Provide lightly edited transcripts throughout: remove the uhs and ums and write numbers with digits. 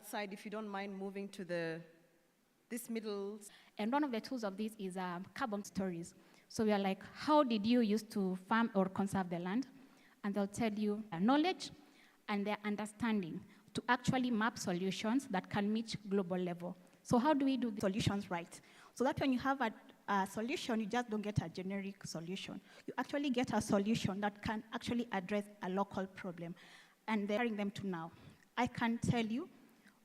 that side, if you don't mind moving to this middle. And one of the tools of this is carbon stories. So we are like, how did you used to farm or conserve the land? And they'll tell you their knowledge and their understanding to actually map solutions that can meet global level. So how do we do the solutions right? So that when you have a solution, you just don't get a generic solution. You actually get a solution that can actually address a local problem. And they're carrying them to now. I can tell you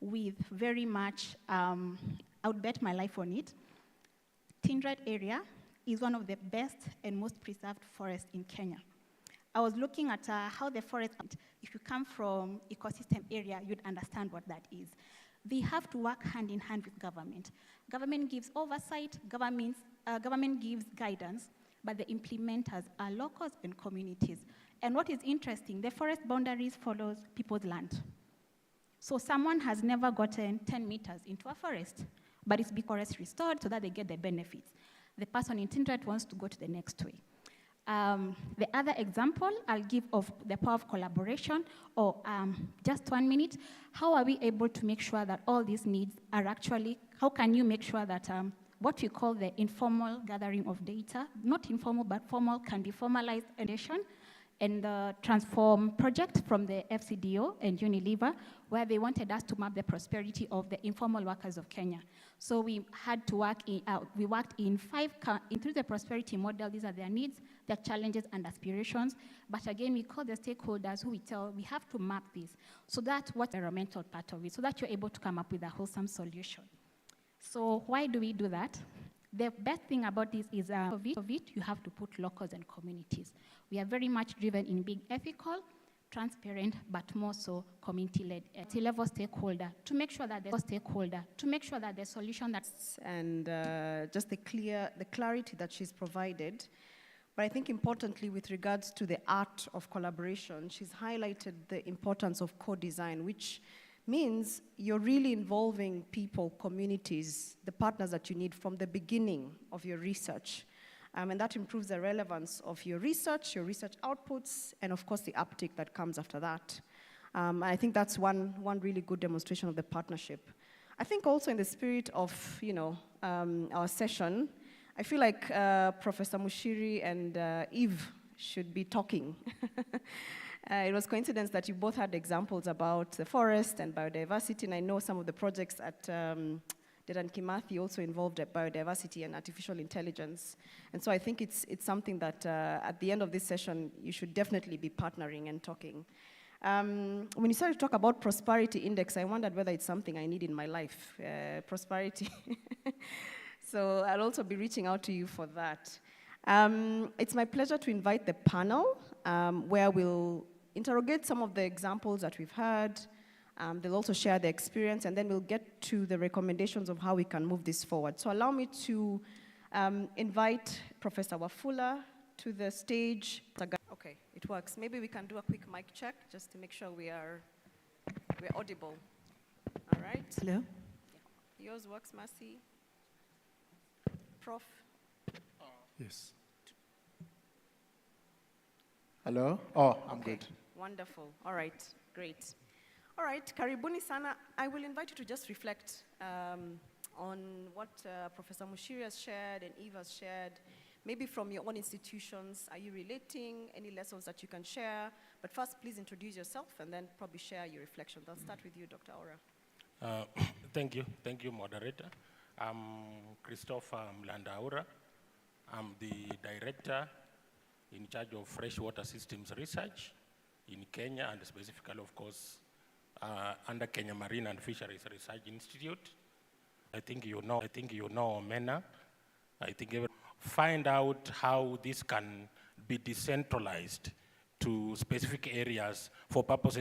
with very much, I would bet my life on it, Tindred area is one of the best and most preserved forests in Kenya. I was looking at how the forest, if you come from ecosystem area, you'd understand what that is. They have to work hand in hand with government. Government gives oversight, government gives guidance, but the implementers are locals and communities. And what is interesting, the forest boundaries follows people's land. So someone has never gotten 10 meters into a forest, but it's because forest restored so that they get the benefits. The person in Tindred wants to go to the next way. The other example I'll give of the power of collaboration, or just 1 minute, how are we able to make sure that all these needs are actually, how can you make sure that what we call the informal gathering of data, not informal but formal, can be formalized and the Transform project from the FCDO and Unilever, where they wanted us to map the prosperity of the informal workers of Kenya. So we had to work we worked in through the prosperity model. These are their needs, their challenges and aspirations. But again, we call the stakeholders who we tell we have to map this. So that's what's the environmental part of it, so that you're able to come up with a wholesome solution. So why do we do that? The best thing about this is of it, you have to put locals and communities. We are very much driven in being ethical, transparent, but more so community-led, level stakeholder, to make sure that the solution that's and just the clarity that she's provided. But I think importantly, with regards to the art of collaboration, she's highlighted the importance of co-design, which means you're really involving people, communities, the partners that you need from the beginning of your research. And that improves the relevance of your research outputs, and of course the uptake that comes after that. I think that's one really good demonstration of the partnership. I think also in the spirit of our session, I feel like Professor Mushiri and Eve should be talking. It was coincidence that you both had examples about the forest and biodiversity, and I know some of the projects at Dedan Kimathi also involved biodiversity and artificial intelligence. And so I think it's something that at the end of this session, you should definitely be partnering and talking. When you started to talk about prosperity index, I wondered whether it's something I need in my life, prosperity. So I'll also be reaching out to you for that. It's my pleasure to invite the panel, where we'll interrogate some of the examples that we've heard. They'll also share their experience, and then we'll get to the recommendations of how we can move this forward. So allow me to invite Professor Wafula to the stage. Okay, it works. Maybe we can do a quick mic check just to make sure we're audible. All right. Hello. Yeah. Yours works, Mercy. Prof. Yes. Hello? Oh, I'm good. Wonderful. All right, great. All right, karibuni sana. I will invite you to just reflect on what Professor Mushiri has shared and Eve has shared. Maybe from your own institutions, are you relating? Any lessons that you can share? But first, please introduce yourself and then probably share your reflections. I'll start with you, Dr. Aura. Thank you, moderator. I'm Christopher Mlandaura. I'm the director in charge of freshwater systems research in Kenya, and specifically, of course, under Kenya Marine and Fisheries Research Institute. I think you know MENA. I think find out how this can be decentralized to specific areas for purposes